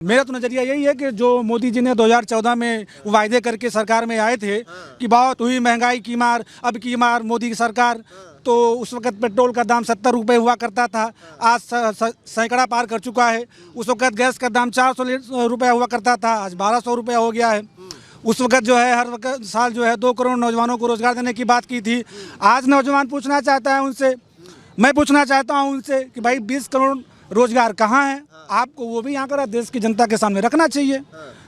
मेरा तो नज़रिया यही है कि जो मोदी जी ने 2014 में वायदे करके सरकार में आए थे कि बहुत हुई महंगाई की मार, अब की मार मोदी की सरकार। तो उस वक्त पेट्रोल का दाम 70 रुपये हुआ करता था, आज सैकड़ा पार कर चुका है। उस वक्त गैस का दाम 400 रुपये हुआ करता था, आज 1200 रुपये हो गया है। उस वक्त जो है हर वक्त साल जो है 2 करोड़ नौजवानों को रोज़गार देने की बात की थी। आज नौजवान पूछना चाहता है उनसे, मैं पूछना चाहता हूँ उनसे कि भाई 20 करोड़ रोजगार कहाँ है? आपको वो भी यहाँ कर देश की जनता के सामने रखना चाहिए।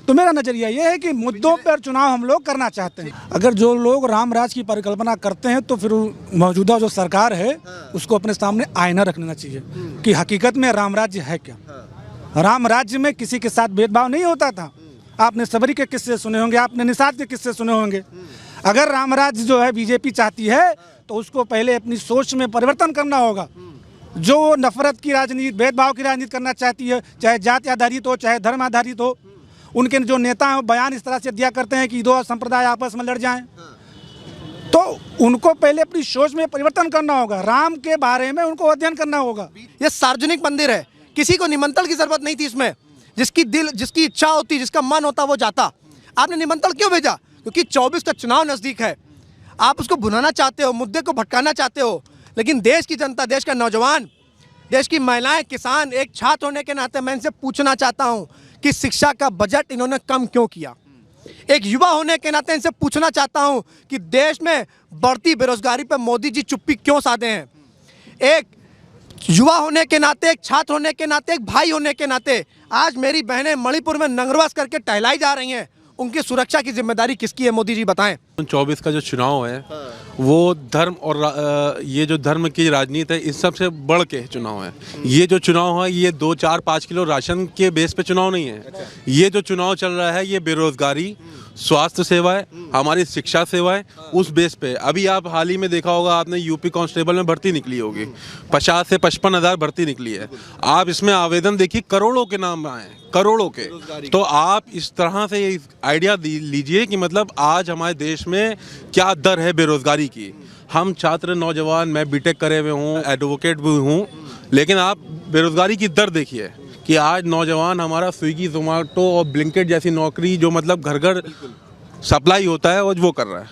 तो मेरा नज़रिया ये है कि मुद्दों पर चुनाव हम लोग करना चाहते हैं। अगर जो लोग राम राज की परिकल्पना करते हैं तो फिर मौजूदा जो सरकार है उसको अपने सामने आईना रखना चाहिए कि हकीकत में राम राज्य है क्या। राम राज्य में किसी के साथ भेदभाव नहीं होता था। आपने सबरी के किस्से सुने होंगे, आपने निषाद के किस्से सुने होंगे। अगर राम राज्य जो है बीजेपी चाहती है तो उसको पहले अपनी सोच में परिवर्तन करना होगा। जो नफरत की राजनीति, भेदभाव की राजनीति करना चाहती है, चाहे जाति आधारित हो चाहे धर्म आधारित हो, उनके जो नेता हैं बयान इस तरह से दिया करते हैं कि दो संप्रदाय आपस में लड़ जाएं, तो उनको पहले अपनी सोच में परिवर्तन करना होगा। राम के बारे में उनको अध्ययन करना होगा। ये सार्वजनिक मंदिर है, किसी को निमंत्रण की जरूरत नहीं थी इसमें। जिसकी इच्छा होती, जिसका मन होता वो जाता। आपने निमंत्रण क्यों भेजा? क्योंकि 24 का चुनाव नजदीक है। आप उसको भुनाना चाहते हो, मुद्दे को भटकाना चाहते हो। लेकिन देश की जनता, देश का नौजवान, देश की महिलाएं, किसान, एक छात्र होने के नाते मैं इनसे पूछना चाहता हूं कि शिक्षा का बजट इन्होंने कम क्यों किया। एक युवा होने के नाते इनसे पूछना चाहता हूं कि देश में बढ़ती बेरोजगारी पर मोदी जी चुप्पी क्यों साधे हैं। एक युवा होने के नाते, एक छात्र होने के नाते, एक भाई होने के नाते आज मेरी बहनें मणिपुर में नंगरवास करके टहलाई जा रही हैं। उनकी सुरक्षा की जिम्मेदारी किसकी है? मोदी जी बताएं। 24 का जो चुनाव है वो धर्म और ये जो धर्म की राजनीति है इस सबसे बढ़ के चुनाव है। ये जो चुनाव है ये 2, 4, 5 किलो राशन के बेस पे चुनाव नहीं है। ये जो चुनाव चल रहा है ये बेरोजगारी, स्वास्थ्य सेवाएं, हमारी शिक्षा सेवाएं, उस बेस पे। अभी आप हाल ही में देखा होगा, आपने यूपी कांस्टेबल में भर्ती निकली होगी, 50 से 55 हज़ार भर्ती निकली है। आप इसमें आवेदन देखिए, करोड़ों के नाम आए, करोड़ों के। तो आप इस तरह से आइडिया लीजिए कि मतलब आज हमारे देश में क्या दर है बेरोजगारी की। हम छात्र नौजवान, मैं बीटेक करे हुए हूँ, एडवोकेट भी हूँ, लेकिन आप बेरोजगारी की दर देखिए कि आज नौजवान हमारा स्विगी, जोमेटो और ब्लिंकिट जैसी नौकरी जो मतलब घर घर सप्लाई होता है वो कर रहा है।